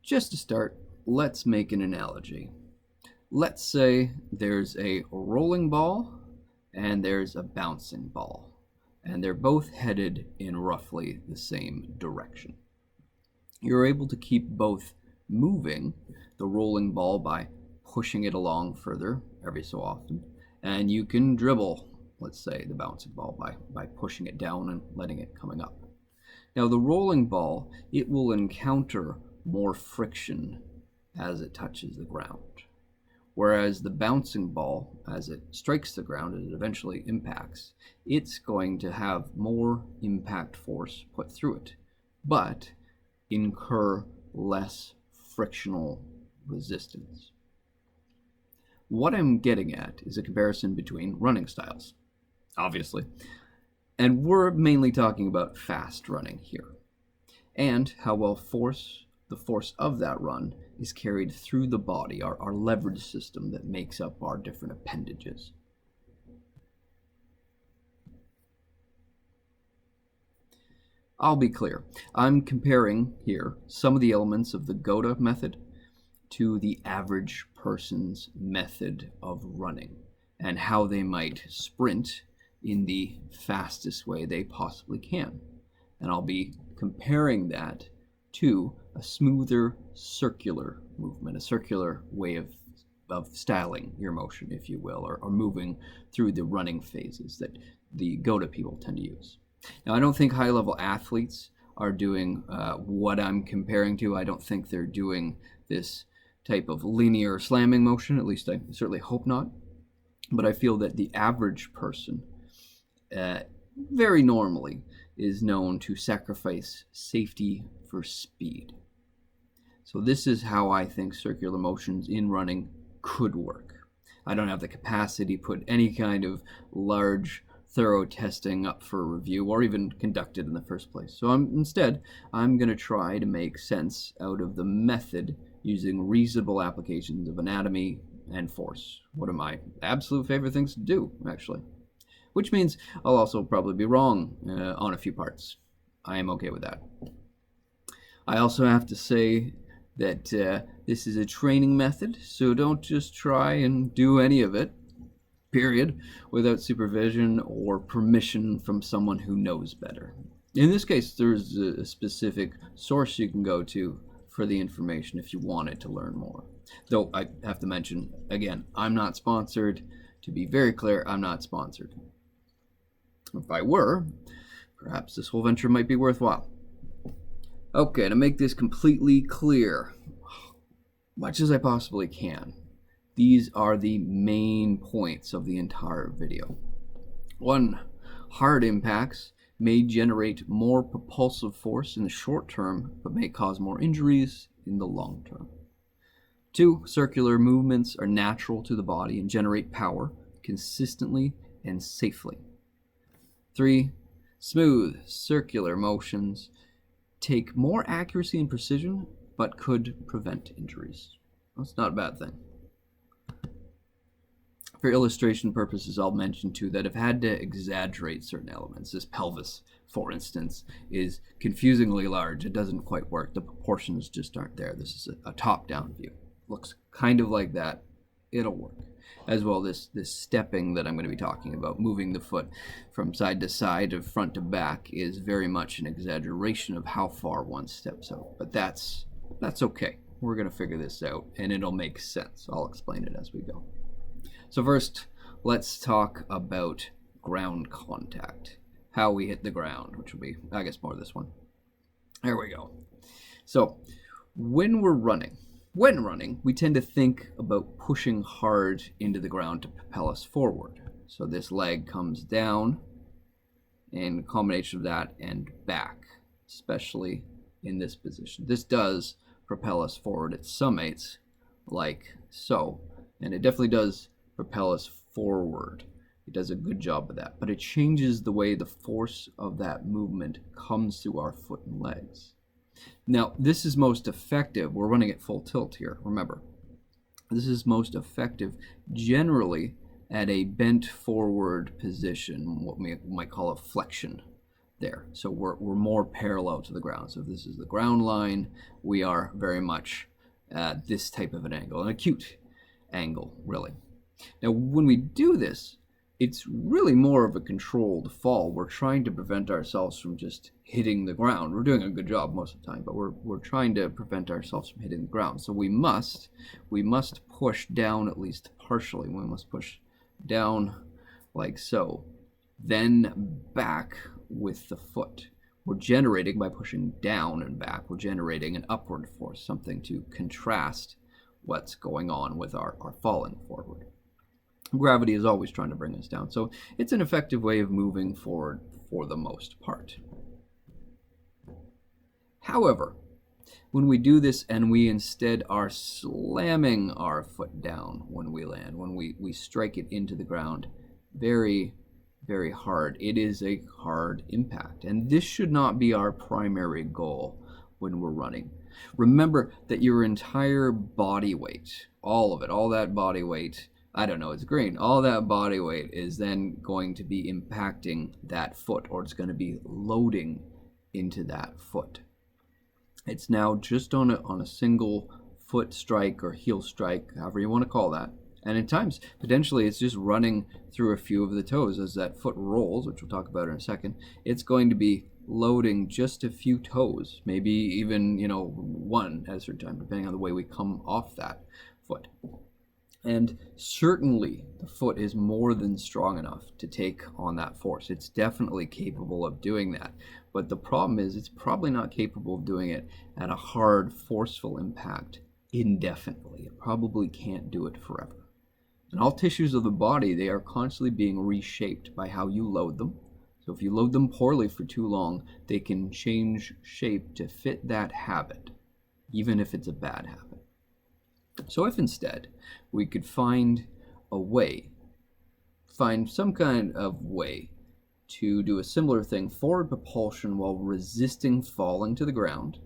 Just to start, let's make an analogy. Let's say there's a rolling ball and there's a bouncing ball, and they're both headed in roughly the same direction. You're able to keep both moving the rolling ball by pushing it along further every so often, and you can dribble, let's say, the bouncing ball by pushing it down and letting it coming up. Now the rolling ball, it will encounter more friction as it touches the ground, whereas the bouncing ball, as it strikes the ground, as it eventually impacts, it's going to have more impact force put through it, but incur less frictional resistance. What I'm getting at is a comparison between running styles, obviously, and we're mainly talking about fast running here, and how well the force of that run is carried through the body, our leverage system that makes up our different appendages. I'll be clear. I'm comparing here some of the elements of the Goata method to the average person's method of running and how they might sprint in the fastest way they possibly can. And I'll be comparing that to a smoother circular movement, a circular way of styling your motion, if you will, or moving through the running phases that the Goata people tend to use. Now, I don't think high-level athletes are doing what I'm comparing to. I don't think they're doing this type of linear slamming motion, at least I certainly hope not. But I feel that the average person very normally is known to sacrifice safety for speed. So this is how I think circular motions in running could work. I don't have the capacity to put any kind of large, thorough testing up for review or even conducted in the first place. So instead, I'm going to try to make sense out of the method using reasonable applications of anatomy and force. One of my absolute favorite things to do, actually. Which means I'll also probably be wrong on a few parts. I am okay with that. I also have to say that this is a training method, so don't just try and do any of it, period, without supervision or permission from someone who knows better. In this case, there's a specific source you can go to for the information if you wanted to learn more. Though I have to mention, again, I'm not sponsored. To be very clear, I'm not sponsored. If I were, perhaps this whole venture might be worthwhile. Okay, to make this completely clear, much as I possibly can, these are the main points of the entire video. 1, hard impacts may generate more propulsive force in the short term, but may cause more injuries in the long term. 2, circular movements are natural to the body and generate power consistently and safely. 3, smooth, circular motions take more accuracy and precision, but could prevent injuries. That's not a bad thing. For illustration purposes, I'll mention too that I've had to exaggerate certain elements. This pelvis, for instance, is confusingly large. It doesn't quite work. The proportions just aren't there. This is a top-down view. Looks kind of like that. It'll work. As well, this stepping that I'm going to be talking about, moving the foot from side to side, of front to back, is very much an exaggeration of how far one steps out. But that's okay. We're going to figure this out, and it'll make sense. I'll explain it as we go. So first, let's talk about ground contact, how we hit the ground, which will be, I guess, more this one. There we go. So when running, we tend to think about pushing hard into the ground to propel us forward. So this leg comes down, and a combination of that and back, especially in this position. This does propel us forward. It summates like so, and it definitely does propel us forward. It does a good job of that, but it changes the way the force of that movement comes through our foot and legs. Now, this is most effective. We're running at full tilt here, remember. This is most effective generally at a bent forward position, what we might call a flexion there. So we're more parallel to the ground. So if this is the ground line, we are very much at this type of an angle, an acute angle, really. Now, when we do this, it's really more of a controlled fall. We're trying to prevent ourselves from just hitting the ground. We're doing a good job most of the time, but we're trying to prevent ourselves from hitting the ground. So we must push down at least partially. We must push down like so, then back with the foot. We're generating, by pushing down and back, we're generating an upward force, something to contrast what's going on with our falling forward. Gravity is always trying to bring us down, so it's an effective way of moving forward for the most part. However, when we do this and we instead are slamming our foot down when we land, when we strike it into the ground very, very hard, it is a hard impact. And this should not be our primary goal when we're running. Remember that your entire body weight, all of it, all that body weight, I don't know, it's green, all that body weight is then going to be impacting that foot, or it's going to be loading into that foot. It's now just on a single foot strike or heel strike, however you want to call that. And at times, potentially, it's just running through a few of the toes. As that foot rolls, which we'll talk about in a second, it's going to be loading just a few toes, maybe even, one at a certain time, depending on the way we come off that foot. And certainly, the foot is more than strong enough to take on that force. It's definitely capable of doing that. But the problem is, it's probably not capable of doing it at a hard, forceful impact indefinitely. It probably can't do it forever. And all tissues of the body, they are constantly being reshaped by how you load them. So if you load them poorly for too long, they can change shape to fit that habit, even if it's a bad habit. So if instead we could find some kind of way to do a similar thing, forward propulsion while resisting falling to the ground,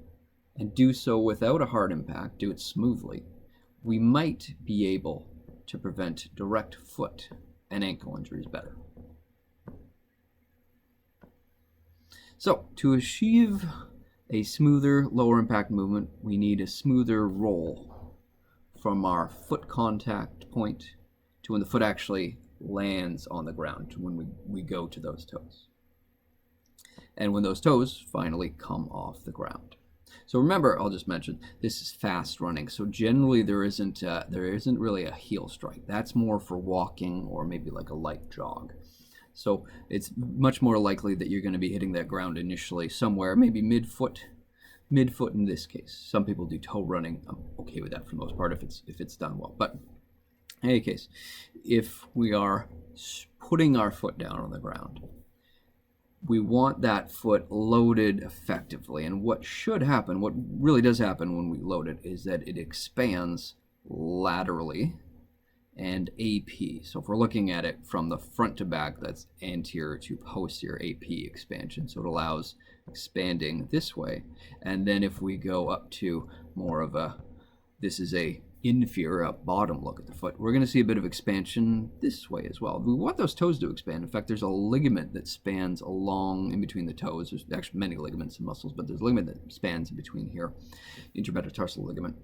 and do so without a hard impact, do it smoothly, we might be able to prevent direct foot and ankle injuries better. So to achieve a smoother, lower impact movement, we need a smoother roll from our foot contact point to when the foot actually lands on the ground, to when we go to those toes. And when those toes finally come off the ground. So remember, I'll just mention, this is fast running. So generally there isn't really a heel strike. That's more for walking or maybe like a light jog. So it's much more likely that you're going to be hitting that ground initially somewhere, maybe midfoot in this case. Some people do toe running. I'm okay with that for the most part if it's done well. But in any case, if we are putting our foot down on the ground, we want that foot loaded effectively. And what should happen, what really does happen when we load it, is that it expands laterally and AP. So if we're looking at it from the front to back, that's anterior to posterior AP expansion. So it allows expanding this way. And then if we go up to more of this is a inferior, a bottom look at the foot, we're going to see a bit of expansion this way as well. We want those toes to expand. In fact, there's a ligament that spans along in between the toes. There's actually many ligaments and muscles, but there's a ligament that spans in between here, intermetatarsal ligament,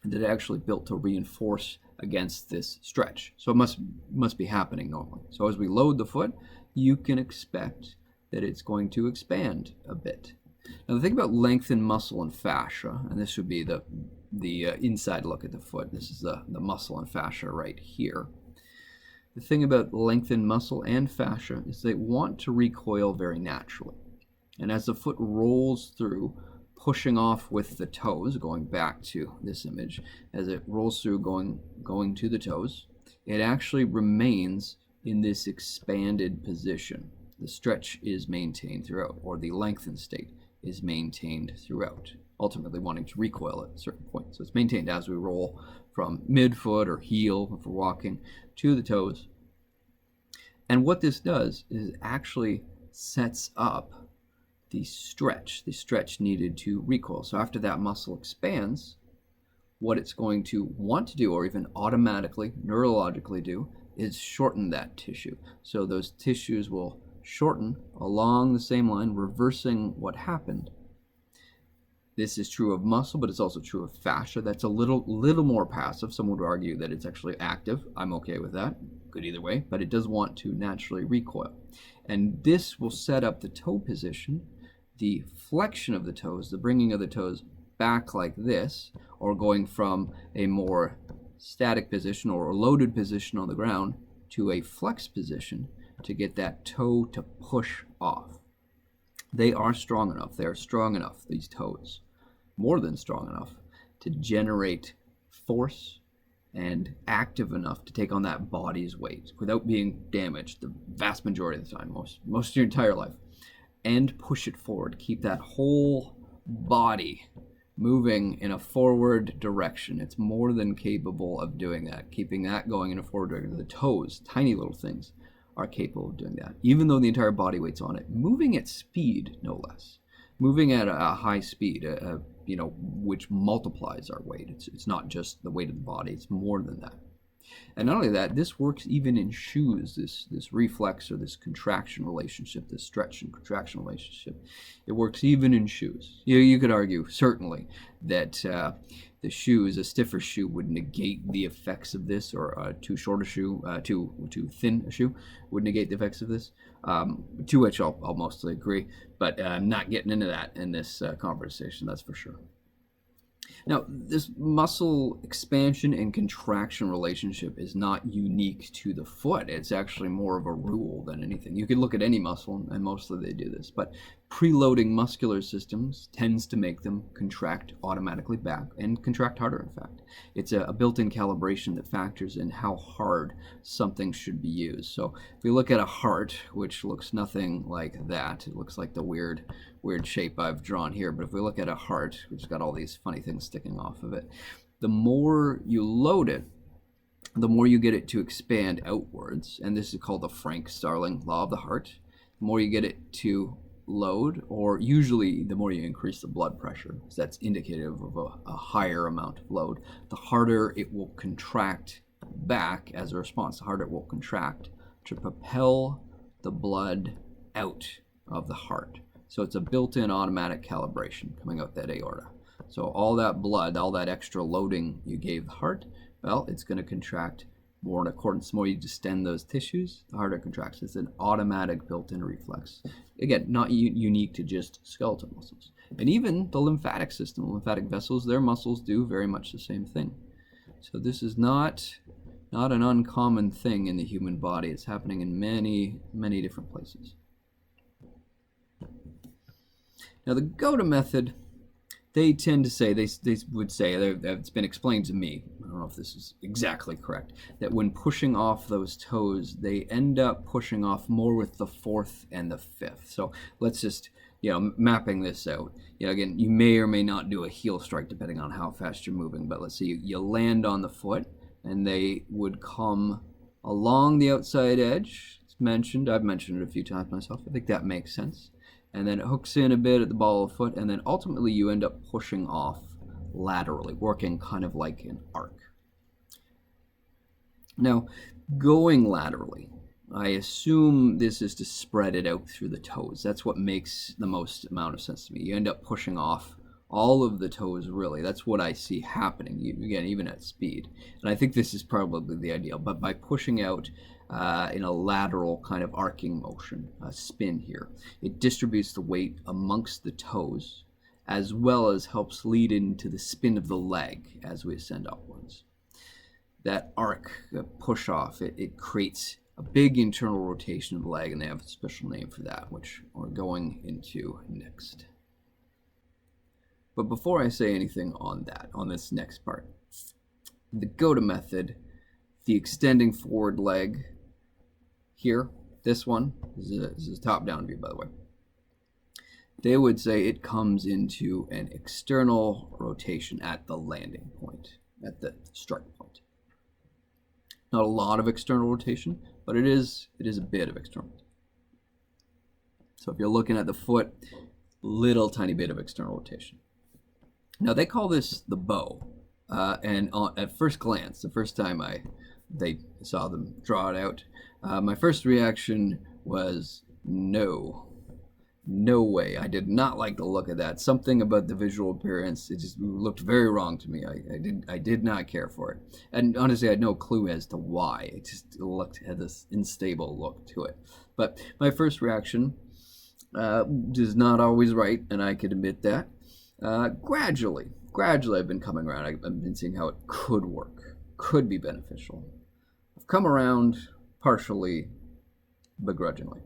that are actually built to reinforce against this stretch. So it must be happening normally. So as we load the foot, you can expect that it's going to expand a bit. Now the thing about length in muscle and fascia, and this would be the inside look at the foot. This is the muscle and fascia right here. The thing about length in muscle and fascia is they want to recoil very naturally. And as the foot rolls through, pushing off with the toes, going back to this image, as it rolls through going to the toes, it actually remains in this expanded position. The stretch is maintained throughout, or the lengthened state is maintained throughout, ultimately wanting to recoil at a certain point. So it's maintained as we roll from midfoot or heel, if we're walking, to the toes. And what this does is it actually sets up the stretch needed to recoil. So after that muscle expands, what it's going to want to do, or even automatically, neurologically do, is shorten that tissue. So those tissues will shorten along the same line, reversing what happened. This is true of muscle, but it's also true of fascia. That's a little more passive. Some would argue that it's actually active. I'm okay with that. Good either way, but it does want to naturally recoil. And this will set up the toe position, the flexion of the toes, the bringing of the toes back like this, or going from a more static position or a loaded position on the ground to a flex position to get that toe to push off. They are strong enough. They are strong enough, these toes, more than strong enough to generate force and active enough to take on that body's weight without being damaged the vast majority of the time, most of your entire life, and push it forward. Keep that whole body moving in a forward direction. It's more than capable of doing that, keeping that going in a forward direction. The toes, tiny little things, are capable of doing that, even though the entire body weight's on it. Moving at speed, no less. Moving at a high speed, which multiplies our weight. It's not just the weight of the body, it's more than that. And not only that, this works even in shoes, this reflex or this contraction relationship, this stretch and contraction relationship. It works even in shoes. You could argue, certainly, that the shoes, a stiffer shoe would negate the effects of this, or a too short a shoe, too thin a shoe would negate the effects of this, to which I'll mostly agree, but I'm not getting into that in this conversation, that's for sure. Now, this muscle expansion and contraction relationship is not unique to the foot. It's actually more of a rule than anything. You could look at any muscle, and mostly they do this, but preloading muscular systems tends to make them contract automatically back, and contract harder, in fact. It's a built-in calibration that factors in how hard something should be used. So if we look at a heart, which looks nothing like that, it looks like the weird shape I've drawn here, but if we look at a heart, which has got all these funny things sticking off of it, the more you load it, the more you get it to expand outwards, and this is called the Frank-Starling law of the heart. The more you get it to load, or usually the more you increase the blood pressure, so that's indicative of a higher amount of load, the harder it will contract back as a response, the harder it will contract to propel the blood out of the heart. So it's a built-in automatic calibration coming out that aorta. So all that blood, all that extra loading you gave the heart, well, it's going to contract more in accordance. The more you distend those tissues, the harder it contracts. It's an automatic built-in reflex. Again, not unique to just skeletal muscles. And even the lymphatic system, lymphatic vessels, their muscles do very much the same thing. So this is not an uncommon thing in the human body. It's happening in many, many different places. Now, the Goata method, they tend to say, they would say, it's been explained to me, I don't know if this is exactly correct, that when pushing off those toes, they end up pushing off more with the fourth and the fifth. So let's just, mapping this out. Again, you may or may not do a heel strike depending on how fast you're moving, but let's say you land on the foot, and they would come along the outside edge. It's mentioned, I've mentioned it a few times myself. I think that makes sense. And then it hooks in a bit at the ball of the foot, and then ultimately you end up pushing off laterally, working kind of like an arc. Now, going laterally, I assume this is to spread it out through the toes. That's what makes the most amount of sense to me. You end up pushing off all of the toes, really. That's what I see happening, again, even at speed. And I think this is probably the ideal, but by pushing out in a lateral kind of arcing motion, a spin here, it distributes the weight amongst the toes, as well as helps lead into the spin of the leg as we ascend upwards. That arc, push off, it creates a big internal rotation of the leg, and they have a special name for that, which we're going into next. But before I say anything on this next part, the Goata method, the extending forward leg here, this one, this is a top-down view, by the way, they would say it comes into an external rotation at the landing point, at the strike point. Not a lot of external rotation, but it is a bit of external. So if you're looking at the foot, little tiny bit of external rotation. Now they call this the bow, and at first glance, the first time they saw them draw it out, my first reaction was, No. No way. I did not like the look of that. Something about the visual appearance, it just looked very wrong to me. I did not care for it. And honestly, I had no clue as to why. It just had this unstable look to it. But my first reaction is not always right, and I can admit that. Gradually, I've been coming around. I've been seeing how it could work, could be beneficial. I've come around partially, begrudgingly.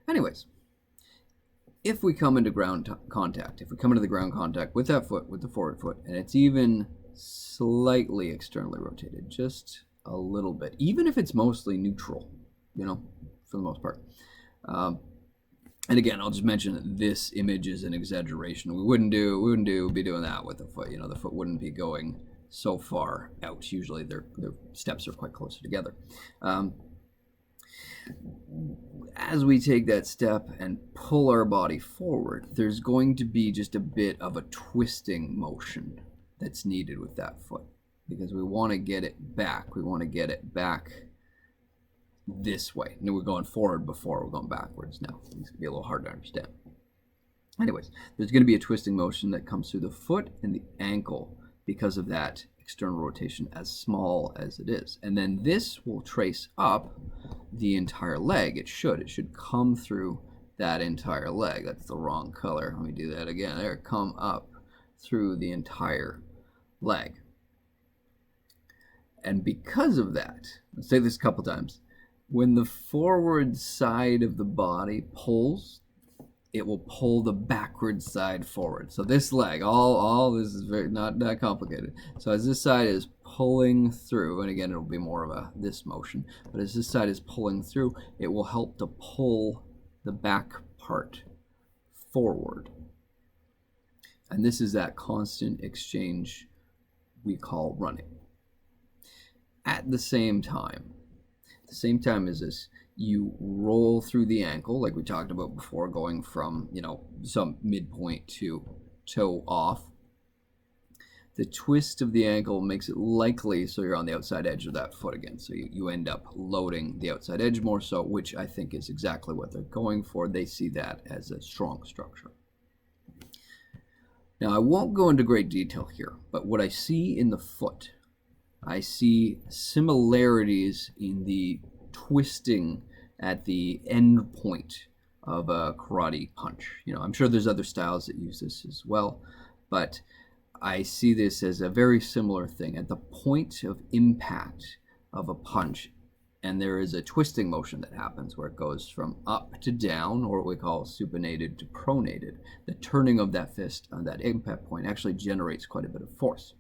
Anyways, if we come into ground contact, if we come into the ground contact with that foot, with the forward foot, and it's even slightly externally rotated, just a little bit, even if it's mostly neutral, for the most part. And again, I'll just mention that this image is an exaggeration. We wouldn't be doing that with the foot. The foot wouldn't be going so far out. Usually their steps are quite closer together. As we take that step and pull our body forward, there's going to be just a bit of a twisting motion that's needed with that foot, because we want to get it back. We want to get it back this way. And we're going forward before we're going backwards now. It's going to be a little hard to understand. Anyways, there's going to be a twisting motion that comes through the foot and the ankle because of that external rotation, as small as it is. And then this will trace up the entire leg. It should come through that entire leg. That's the wrong color. Let me do that again. There, come up through the entire leg. And because of that, let's say this a couple times, when the forward side of the body pulls, it will pull the backward side forward. So this leg, all this is very not that complicated. So as this side is pulling through, and again, it'll be more of this motion, but as this side is pulling through, it will help to pull the back part forward. And this is that constant exchange we call running. At the same time as this, you roll through the ankle, like we talked about before, going from, some midpoint to toe off. The twist of the ankle makes it likely so you're on the outside edge of that foot again. So you end up loading the outside edge more so, which I think is exactly what they're going for. They see that as a strong structure. Now, I won't go into great detail here, but what I see in the foot, I see similarities in the twisting at the end point of a karate punch. I'm sure there's other styles that use this as well, but I see this as a very similar thing. At the point of impact of a punch, and there is a twisting motion that happens where it goes from up to down, or what we call supinated to pronated. The turning of that fist on that impact point actually generates quite a bit of force.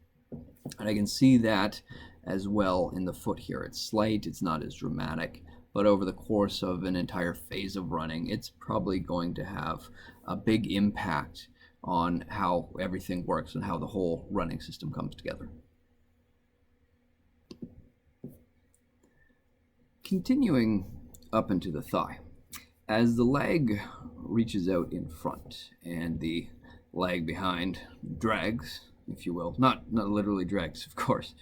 And I can see that as well in the foot here. It's slight, it's not as dramatic, but over the course of an entire phase of running, it's probably going to have a big impact on how everything works and how the whole running system comes together. Continuing up into the thigh, as the leg reaches out in front and the leg behind drags, if you will, not literally drags, of course,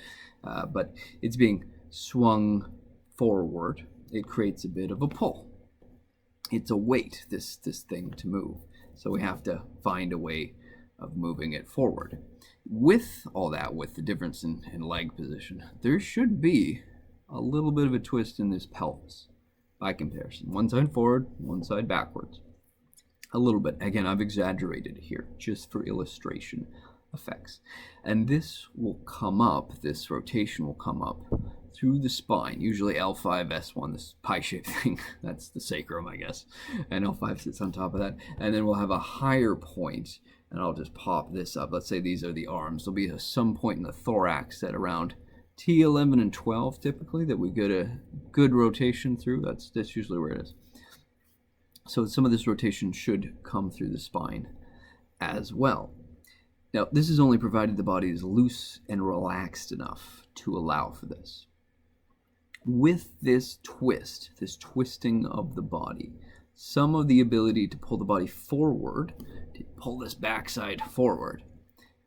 but it's being swung forward, it creates a bit of a pull. It's a weight, this thing to move. So we have to find a way of moving it forward. With all that, with the difference in leg position, there should be a little bit of a twist in this pelvis by comparison. One side forward, one side backwards. A little bit. Again, I've exaggerated here just for illustration effects. And this will come up, this rotation will come up through the spine, usually L5, S1, this pie-shaped thing. That's the sacrum, I guess. And L5 sits on top of that. And then we'll have a higher point, and I'll just pop this up. Let's say these are the arms. There'll be some point in the thorax at around T11 and 12, typically, that we get a good rotation through. That's usually where it is. So some of this rotation should come through the spine as well. Now, this is only provided the body is loose and relaxed enough to allow for this. With this twist, this twisting of the body, some of the ability to pull the body forward, to pull this backside forward,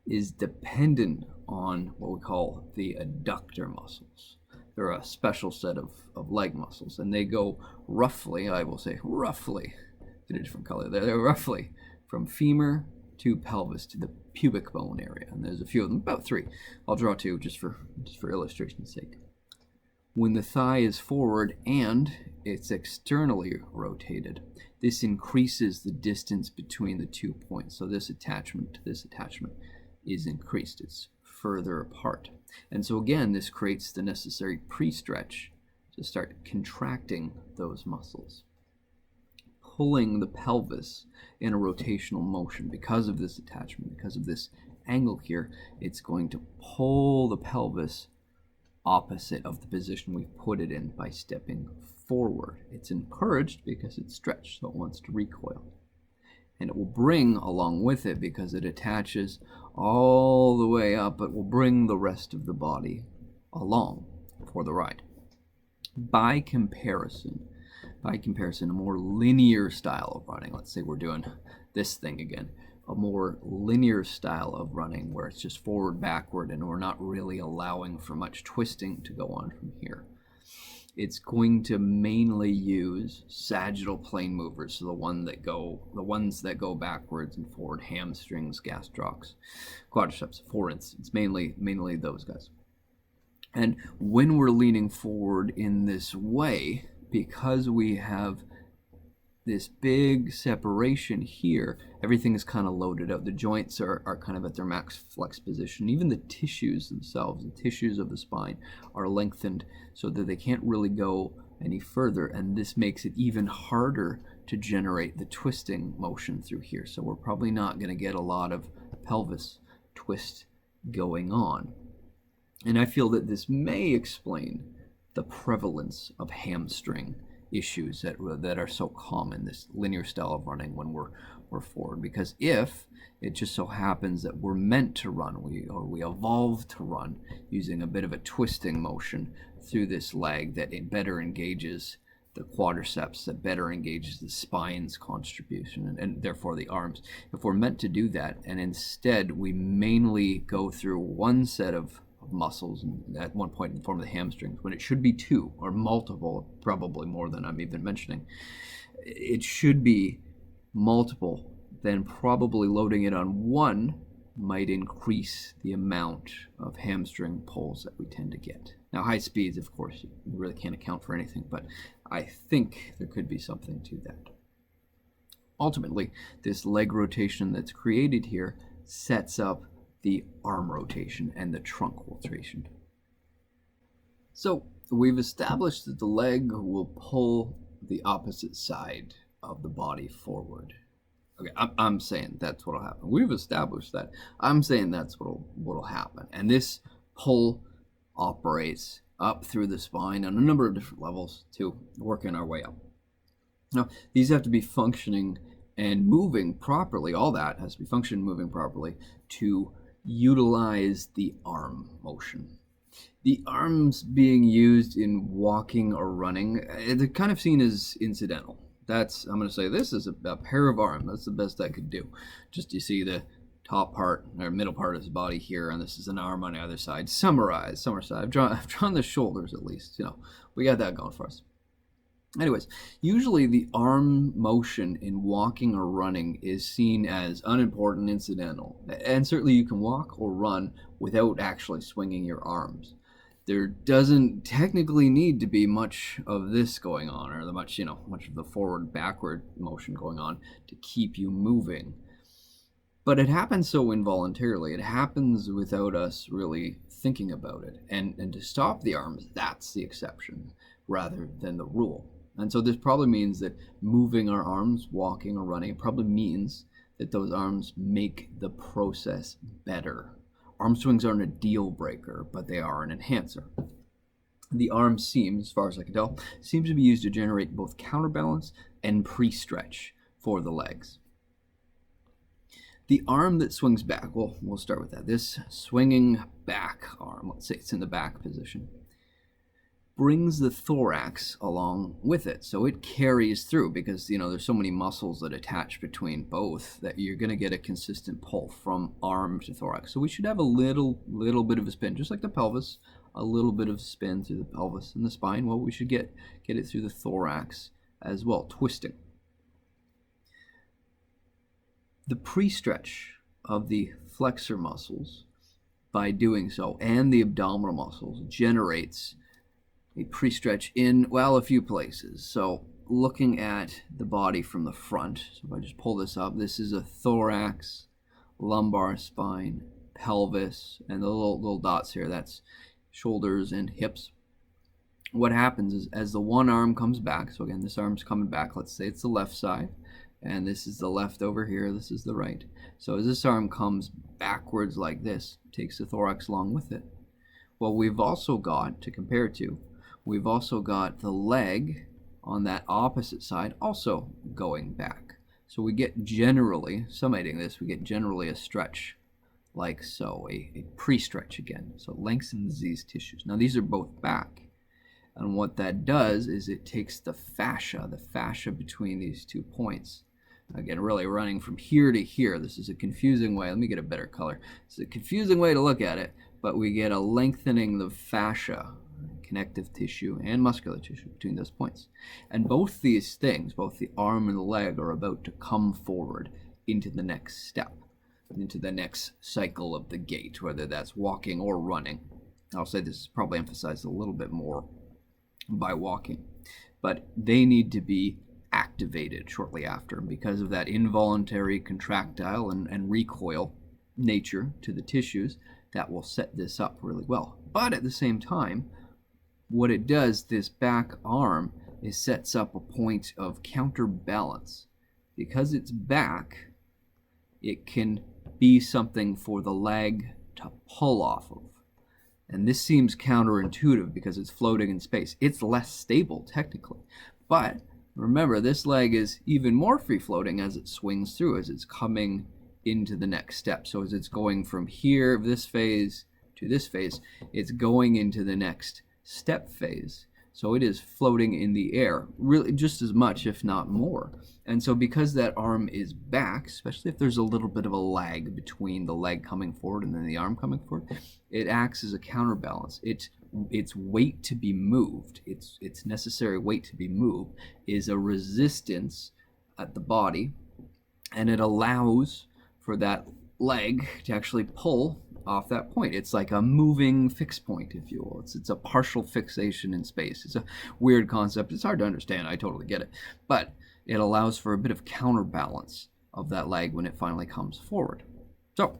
is dependent on what we call the adductor muscles. they're a special set of leg muscles, and they go roughly, I will say roughly, in a different color, they're roughly from femur to pelvis to the pubic bone area, and there's a few of them, about 3. I'll draw 2 just for illustration's sake. When the thigh is forward and it's externally rotated, this increases the distance between the 2 points. So this attachment to this attachment is increased. It's further apart. And so again, this creates the necessary pre-stretch to start contracting those muscles, pulling the pelvis in a rotational motion. Because of this attachment, because of this angle here, it's going to pull the pelvis opposite of the position we've put it in by stepping forward. It's encouraged because it's stretched, so it wants to recoil. And it will bring along with it, because it attaches all the way up, it will bring the rest of the body along for the ride. By comparison, a more linear style of running, let's say we're doing this thing again, a more linear style of running where it's just forward, backward, and we're not really allowing for much twisting to go on from here. It's going to mainly use sagittal plane movers, so the ones that go backwards and forward, hamstrings, gastrocs, quadriceps, for instance. It's mainly those guys. And when we're leaning forward in this way, because we have this big separation here, everything is kind of loaded out. The joints are kind of at their max flex position. Even the tissues themselves, the tissues of the spine, are lengthened so that they can't really go any further, and this makes it even harder to generate the twisting motion through here. So we're probably not going to get a lot of pelvis twist going on. And I feel that this may explain the prevalence of hamstring issues that are so common, this linear style of running when we're forward. Because if it just so happens that we're meant to run, we evolved to run using a bit of a twisting motion through this leg that it better engages the quadriceps, that better engages the spine's contribution, and therefore the arms. If we're meant to do that, and instead we mainly go through one set of muscles at one point in the form of the hamstrings, when it should be 2 or multiple, probably more than I'm even mentioning. It should be multiple, then probably loading it on one might increase the amount of hamstring pulls that we tend to get. Now, high speeds, of course, you really can't account for anything, but I think there could be something to that. Ultimately, this leg rotation that's created here sets up the arm rotation and the trunk rotation. So we've established that the leg will pull the opposite side of the body forward. Okay, I'm saying that's what'll happen. We've established that. I'm saying that's what'll happen. And this pull operates up through the spine on a number of different levels to working our way up. Now, these have to be functioning and moving properly. All that has to be functioning and moving properly to utilize the arm motion. The arms being used in walking or running, they're kind of seen as incidental. I'm going to say this is a pair of arms. That's the best I could do. Just you see the top part or middle part of his body here, and this is an arm on the other side. Summarize. I've drawn the shoulders at least. We got that going for us. Anyways, usually the arm motion in walking or running is seen as unimportant, incidental, and certainly you can walk or run without actually swinging your arms. There doesn't technically need to be much of this going on, or much of the forward-backward motion going on to keep you moving. But it happens so involuntarily. It happens without us really thinking about it. And to stop the arms, that's the exception rather than the rule. And so this probably means that moving our arms, walking or running, it probably means that those arms make the process better. Arm swings aren't a deal breaker, but they are an enhancer. The arm seam, as far as I can tell, seems to be used to generate both counterbalance and pre-stretch for the legs. The arm that swings back, we'll start with that. This swinging back arm, let's say it's in the back position, brings the thorax along with it. So it carries through because, there's so many muscles that attach between both that you're going to get a consistent pull from arm to thorax. So we should have a little bit of a spin, just like the pelvis, a little bit of spin through the pelvis and the spine, well, we should get it through the thorax as well, twisting. The pre-stretch of the flexor muscles, by doing so, and the abdominal muscles, generates a pre-stretch in, well, a few places. So looking at the body from the front, so if I just pull this up, this is a thorax, lumbar spine, pelvis, and the little dots here, that's shoulders and hips. What happens is as the one arm comes back, so again, this arm's coming back, let's say it's the left side, and this is the left over here, this is the right. So as this arm comes backwards like this, takes the thorax along with it. Well, we've also got, to compare to, we've also got the leg on that opposite side also going back. So we get generally, summating this, we get generally a stretch like so, a pre-stretch again. So it lengthens these tissues. Now these are both back. And what that does is it takes the fascia between these 2 points. Again, really running from here to here. This is a confusing way. Let me get a better color. It's a confusing way to look at it, but we get a lengthening of fascia, connective tissue and muscular tissue between those points. And both these things, both the arm and the leg, are about to come forward into the next step, into the next cycle of the gait, whether that's walking or running. I'll say this is probably emphasized a little bit more by walking, but they need to be activated shortly after because of that involuntary contractile and recoil nature to the tissues that will set this up really well. But at the same time, what it does, this back arm, it sets up a point of counterbalance. Because it's back, it can be something for the leg to pull off of. And this seems counterintuitive because it's floating in space. It's less stable technically. But remember, this leg is even more free-floating as it swings through, as it's coming into the next step. So as it's going from here, this phase, to this phase, it's going into the next step phase. So it is floating in the air, really just as much, if not more. And so because that arm is back, especially if there's a little bit of a lag between the leg coming forward and then the arm coming forward, it acts as a counterbalance. Its weight to be moved, its necessary weight to be moved, is a resistance at the body, and it allows for that leg to actually pull off that point. It's like a moving fixed point, if you will. It's a partial fixation in space. It's a weird concept. It's hard to understand. I totally get it. But it allows for a bit of counterbalance of that leg when it finally comes forward. So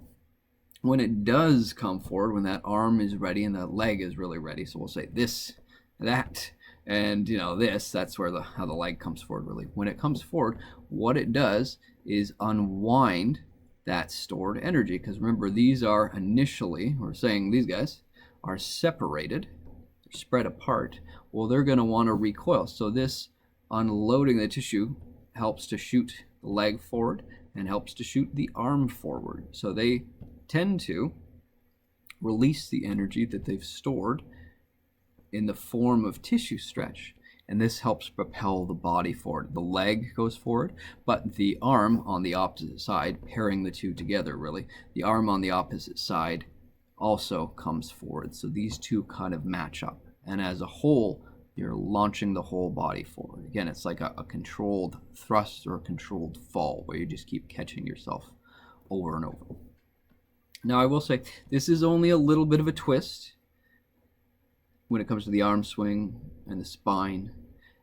when it does come forward, when that arm is ready and that leg is really ready, so we'll say this, that, and this, that's where how the leg comes forward really. When it comes forward, what it does is unwind that stored energy, because remember, these are initially, we're saying these guys are separated, they're spread apart. Well, they're going to want to recoil. So this unloading the tissue helps to shoot the leg forward and helps to shoot the arm forward. So they tend to release the energy that they've stored in the form of tissue stretch. And this helps propel the body forward. The leg goes forward, but the arm on the opposite side, pairing the two together really, the arm on the opposite side also comes forward. So these two kind of match up. And as a whole, you're launching the whole body forward. Again, it's like a controlled thrust or a controlled fall where you just keep catching yourself over and over. Now I will say, this is only a little bit of a twist when it comes to the arm swing and the spine,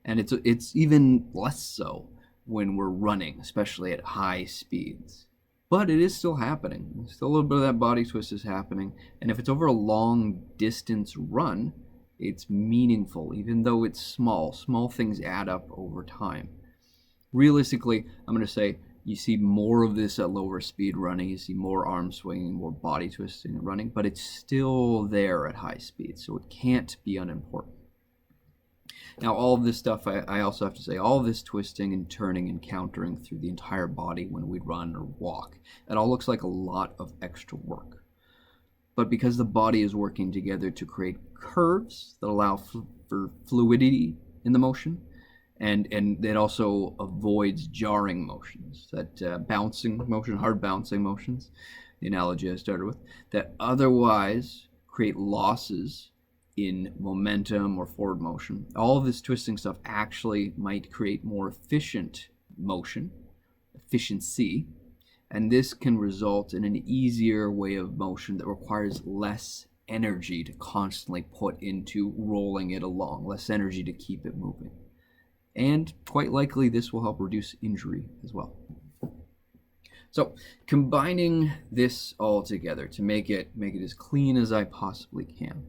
and it's even less so when we're running, especially at high speeds. But it is still happening. Still a little bit of that body twist is happening, and if it's over a long distance run, it's meaningful, even though it's small. Small things add up over time. Realistically, I'm going to say you see more of this at lower speed running. You see more arm swinging, more body twisting and running, but it's still there at high speed, so it can't be unimportant. Now, all of this stuff, I also have to say, all of this twisting and turning and countering through the entire body when we run or walk, it all looks like a lot of extra work. But because the body is working together to create curves that allow for fluidity in the motion, and it also avoids jarring motions, that bouncing motion, hard bouncing motions, the analogy I started with, that otherwise create losses in momentum or forward motion. All of this twisting stuff actually might create more efficient motion, efficiency, and this can result in an easier way of motion that requires less energy to constantly put into rolling it along, less energy to keep it moving. And quite likely this will help reduce injury as well. So combining this all together to make it as clean as I possibly can,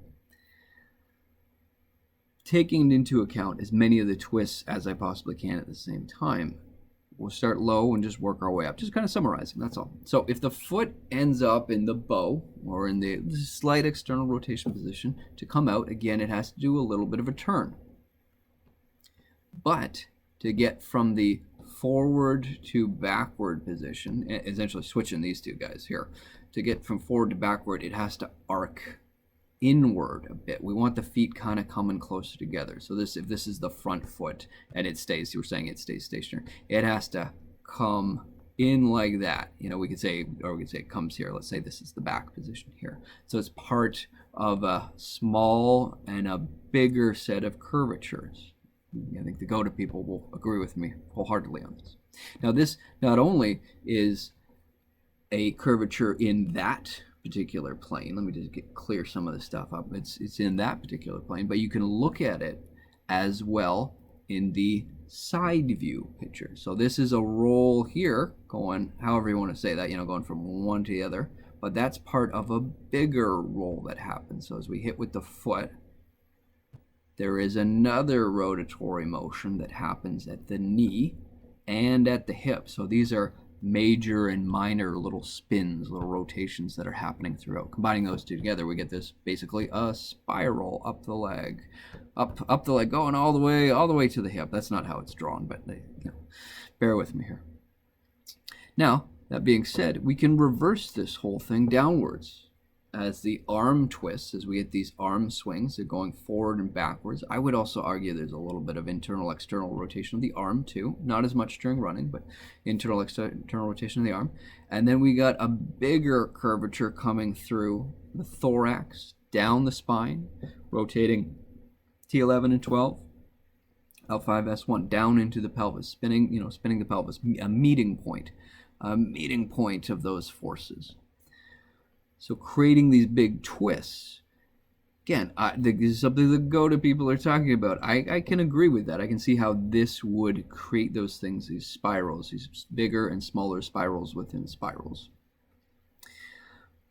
taking into account as many of the twists as I possibly can at the same time, we'll start low and just work our way up. Just kind of summarizing, that's all. So if the foot ends up in the bow or in the slight external rotation position, to come out, again, it has to do a little bit of a turn. But to get from the forward to backward position, essentially switching these two guys here, to get from forward to backward, it has to arc inward a bit. We want the feet kind of coming closer together. So if this is the front foot and it stays, you were saying it stays stationary, it has to come in like that. You know, we could say it comes here. Let's say this is the back position here. So it's part of a small and a bigger set of curvatures. I think the Goata people will agree with me wholeheartedly on this. Now, this not only is a curvature in that particular plane. Let me just clear some of this stuff up. It's in that particular plane, but you can look at it as well in the side view picture. So this is a roll here going, however you want to say that, you know, going from one to the other, but that's part of a bigger roll that happens. So as we hit with the foot, there is another rotatory motion that happens at the knee and at the hip. So these are major and minor little spins, little rotations that are happening throughout. Combining those two together, we get this basically a spiral up the leg, up the leg, going all the way to the hip. That's not how it's drawn, but bear with me here. Now, that being said, we can reverse this whole thing downwards. As the arm twists, as we get these arm swings, they're going forward and backwards. I would also argue there's a little bit of internal-external rotation of the arm too. Not as much during running, but internal rotation of the arm. And then we got a bigger curvature coming through the thorax, down the spine, rotating T11 and 12, L5, S1, down into the pelvis, spinning the pelvis, a meeting point of those forces. So creating these big twists, again, this is something the Goata people are talking about. I can agree with that. I can see how this would create those things, these spirals, these bigger and smaller spirals within spirals.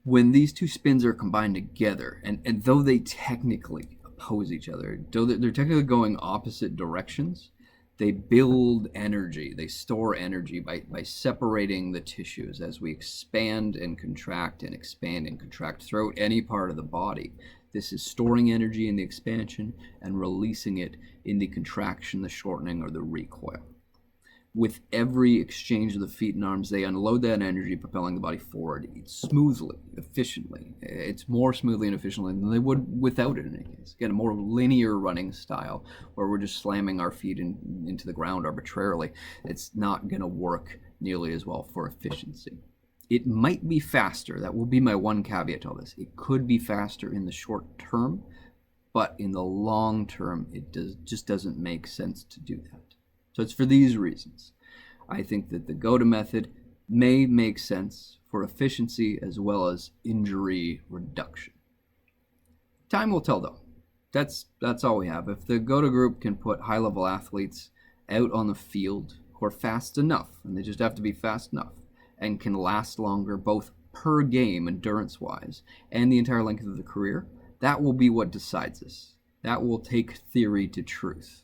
When these two spins are combined together, and though they technically oppose each other, though they're technically going opposite directions, they build energy, they store energy by separating the tissues as we expand and contract and expand and contract throughout any part of the body. This is storing energy in the expansion and releasing it in the contraction, the shortening, or the recoil. With every exchange of the feet and arms, they unload that energy, propelling the body forward smoothly, efficiently. It's more smoothly and efficiently than they would without it in any case. Again, a more linear running style where we're just slamming our feet into the ground arbitrarily. It's not going to work nearly as well for efficiency. It might be faster. That will be my one caveat to all this. It could be faster in the short term, but in the long term, it just doesn't make sense to do that. So it's for these reasons. I think that the Goata method may make sense for efficiency as well as injury reduction. Time will tell, though. That's all we have. If the Goata group can put high-level athletes out on the field who are fast enough, and they just have to be fast enough, and can last longer both per game endurance-wise and the entire length of the career, that will be what decides this. That will take theory to truth.